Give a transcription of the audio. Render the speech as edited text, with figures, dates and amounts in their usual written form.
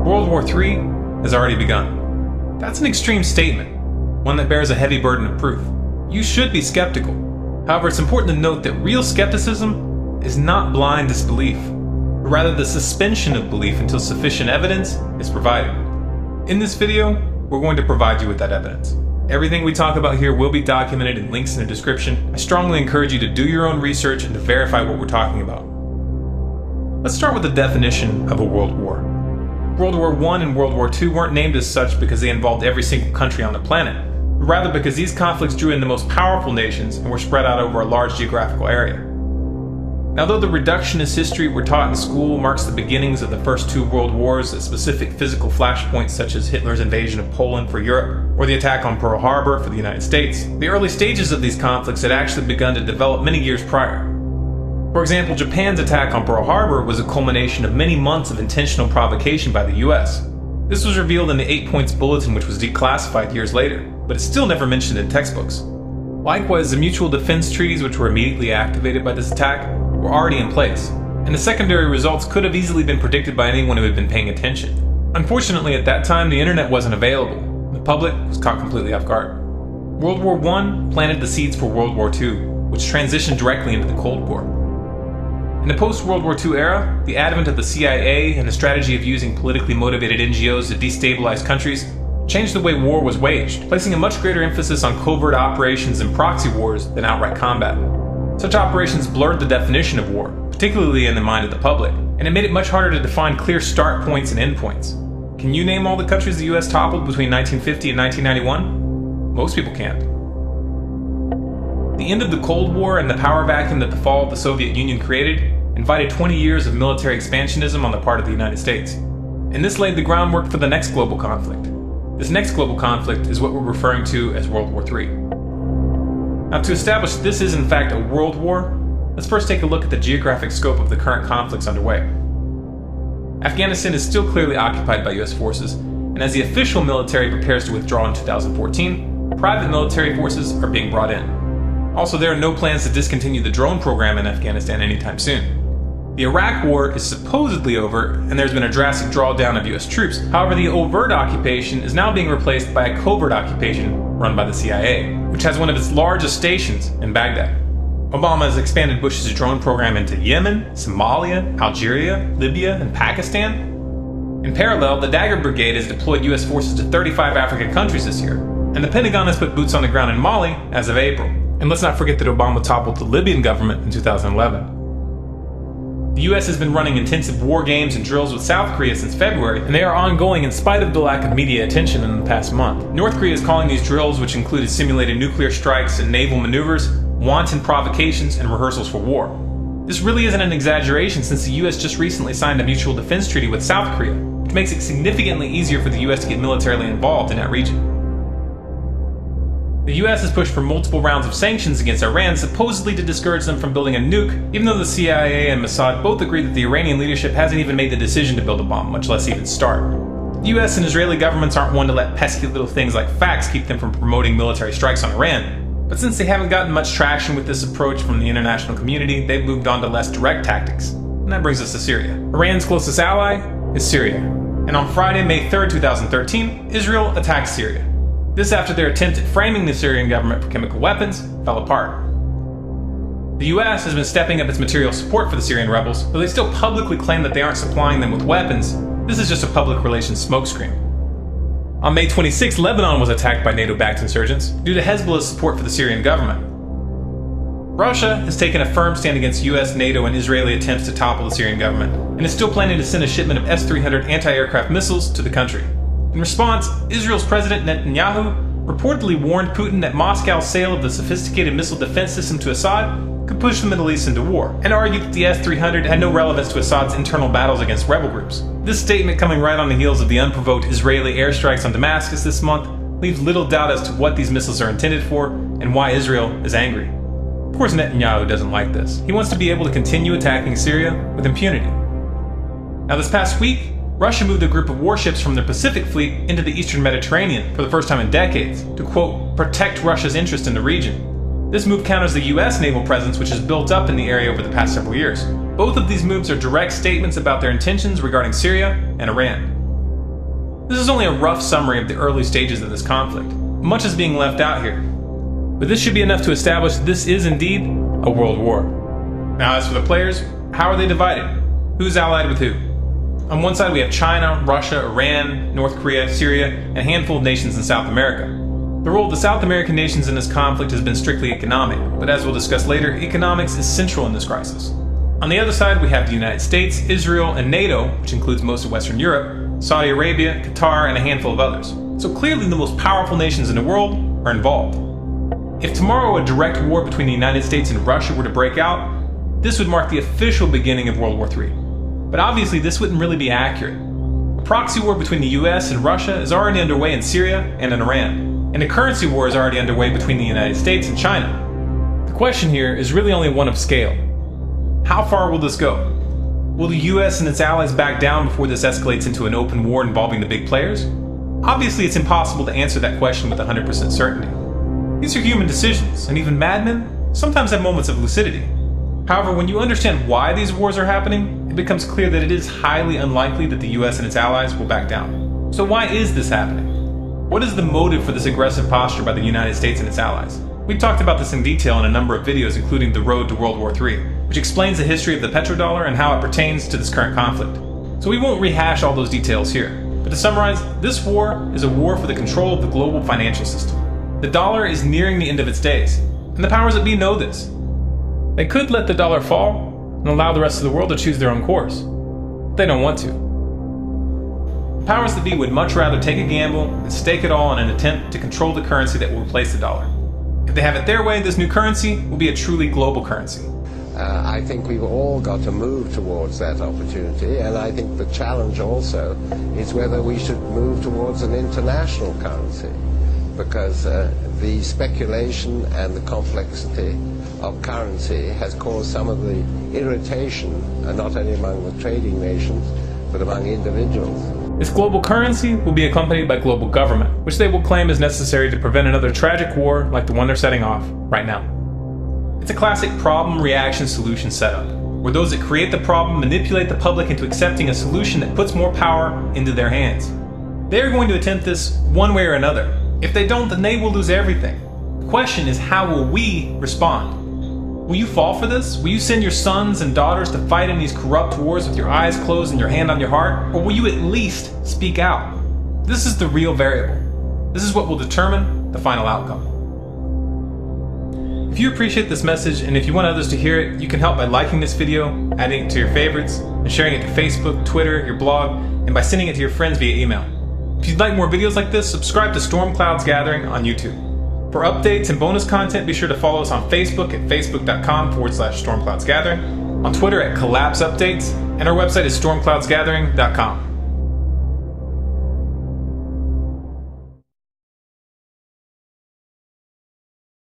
World War III has already begun. That's an extreme statement, one that bears a heavy burden of proof. You should be skeptical. However, it's important to note that real skepticism is not blind disbelief, but rather the suspension of belief until sufficient evidence is provided. In this video, we're going to provide you with that evidence. Everything we talk about here will be documented in links in the description. I strongly encourage you to do your own research and to verify what we're talking about. Let's start with the definition of a world war. World War I and World War II weren't named as such because they involved every single country on the planet, but rather because these conflicts drew in the most powerful nations and were spread out over a large geographical area. Now, though the reductionist history we're taught in school marks the beginnings of the first two world wars at specific physical flashpoints such as Hitler's invasion of Poland for Europe or the attack on Pearl Harbor for the United States, the early stages of these conflicts had actually begun to develop many years prior. For example, Japan's attack on Pearl Harbor was a culmination of many months of intentional provocation by the US. This was revealed in the 8 Points Bulletin, which was declassified years later, but it's still never mentioned in textbooks. Likewise, the mutual defense treaties which were immediately activated by this attack were already in place, and the secondary results could have easily been predicted by anyone who had been paying attention. Unfortunately, at that time, the internet wasn't available. The public was caught completely off guard. World War I planted the seeds for World War II, which transitioned directly into the Cold War. In the post-World War II era, the advent of the CIA and the strategy of using politically motivated NGOs to destabilize countries changed the way war was waged, placing a much greater emphasis on covert operations and proxy wars than outright combat. Such operations blurred the definition of war, particularly in the mind of the public, and it made it much harder to define clear start points and end points. Can you name all the countries the US toppled between 1950 and 1991? Most people can't. The end of the Cold War and the power vacuum that the fall of the Soviet Union created invited 20 years of military expansionism on the part of the United States. And this laid the groundwork for the next global conflict. This next global conflict is what we're referring to as World War III. Now, to establish this is in fact a world war, let's first take a look at the geographic scope of the current conflicts underway. Afghanistan is still clearly occupied by US forces, and as the official military prepares to withdraw in 2014, private military forces are being brought in. Also, there are no plans to discontinue the drone program in Afghanistan anytime soon. The Iraq War is supposedly over, and there's been a drastic drawdown of US troops. However, the overt occupation is now being replaced by a covert occupation run by the CIA, which has one of its largest stations in Baghdad. Obama has expanded Bush's drone program into Yemen, Somalia, Algeria, Libya, and Pakistan. In parallel, the Dagger Brigade has deployed US forces to 35 African countries this year, and the Pentagon has put boots on the ground in Mali as of April. And let's not forget that Obama toppled the Libyan government in 2011. The US has been running intensive war games and drills with South Korea since February, and they are ongoing in spite of the lack of media attention in the past month. North Korea is calling these drills, which included simulated nuclear strikes and naval maneuvers, wanton provocations and rehearsals for war. This really isn't an exaggeration since the US just recently signed a mutual defense treaty with South Korea, which makes it significantly easier for the US to get militarily involved in that region. The US has pushed for multiple rounds of sanctions against Iran, supposedly to discourage them from building a nuke, even though the CIA and Mossad both agree that the Iranian leadership hasn't even made the decision to build a bomb, much less even start. The US and Israeli governments aren't one to let pesky little things like facts keep them from promoting military strikes on Iran. But since they haven't gotten much traction with this approach from the international community, they've moved on to less direct tactics. And that brings us to Syria. Iran's closest ally is Syria. And on Friday, May 3rd, 2013, Israel attacked Syria. This after their attempt at framing the Syrian government for chemical weapons fell apart. The US has been stepping up its material support for the Syrian rebels, though they still publicly claim that they aren't supplying them with weapons. This is just a public relations smokescreen. On May 26, Lebanon was attacked by NATO-backed insurgents due to Hezbollah's support for the Syrian government. Russia has taken a firm stand against US, NATO, and Israeli attempts to topple the Syrian government, and is still planning to send a shipment of S-300 anti-aircraft missiles to the country. In response, Israel's President Netanyahu reportedly warned Putin that Moscow's sale of the sophisticated missile defense system to Assad could push the Middle East into war, and argued that the S-300 had no relevance to Assad's internal battles against rebel groups. This statement, coming right on the heels of the unprovoked Israeli airstrikes on Damascus this month, leaves little doubt as to what these missiles are intended for and why Israel is angry. Of course, Netanyahu doesn't like this. He wants to be able to continue attacking Syria with impunity. Now, this past week, Russia moved a group of warships from their Pacific Fleet into the Eastern Mediterranean for the first time in decades to, quote, protect Russia's interest in the region. This move counters the US naval presence, which has built up in the area over the past several years. Both of these moves are direct statements about their intentions regarding Syria and Iran. This is only a rough summary of the early stages of this conflict. Much is being left out here. But this should be enough to establish this is indeed a world war. Now as for the players, how are they divided? Who's allied with who? On one side we have China, Russia, Iran, North Korea, Syria, and a handful of nations in South America. The role of the South American nations in this conflict has been strictly economic, but as we'll discuss later, economics is central in this crisis. On the other side we have the United States, Israel, and NATO, which includes most of Western Europe, Saudi Arabia, Qatar, and a handful of others. So clearly the most powerful nations in the world are involved. If tomorrow a direct war between the United States and Russia were to break out, this would mark the official beginning of World War III. But obviously this wouldn't really be accurate. A proxy war between the US and Russia is already underway in Syria and in Iran, and a currency war is already underway between the United States and China. The question here is really only one of scale. How far will this go? Will the US and its allies back down before this escalates into an open war involving the big players? Obviously it's impossible to answer that question with 100% certainty. These are human decisions, and even madmen sometimes have moments of lucidity. However, when you understand why these wars are happening, it becomes clear that it is highly unlikely that the US and its allies will back down. So why is this happening? What is the motive for this aggressive posture by the United States and its allies? We've talked about this in detail in a number of videos, including The Road to World War III, which explains the history of the petrodollar and how it pertains to this current conflict. So we won't rehash all those details here. But to summarize, this war is a war for the control of the global financial system. The dollar is nearing the end of its days, and the powers that be know this. They could let the dollar fall and allow the rest of the world to choose their own course. But they don't want to. The powers that be would much rather take a gamble and stake it all in an attempt to control the currency that will replace the dollar. If they have it their way, this new currency will be a truly global currency. I think we've all got to move towards that opportunity, and I think the challenge also is whether we should move towards an international currency, because the speculation and the complexity of currency has caused some of the irritation, not only among the trading nations, but among individuals. This global currency will be accompanied by global government, which they will claim is necessary to prevent another tragic war like the one they're setting off right now. It's a classic problem-reaction-solution setup, where those that create the problem manipulate the public into accepting a solution that puts more power into their hands. They are going to attempt this one way or another. If they don't, then they will lose everything. The question is, how will we respond? Will you fall for this? Will you send your sons and daughters to fight in these corrupt wars with your eyes closed and your hand on your heart? Or will you at least speak out? This is the real variable. This is what will determine the final outcome. If you appreciate this message and if you want others to hear it, you can help by liking this video, adding it to your favorites, and sharing it to Facebook, Twitter, your blog, and by sending it to your friends via email. If you'd like more videos like this, subscribe to Storm Clouds Gathering on YouTube. For updates and bonus content, be sure to follow us on Facebook at facebook.com/stormcloudsgathering, on Twitter at Collapse Updates, and our website is stormcloudsgathering.com.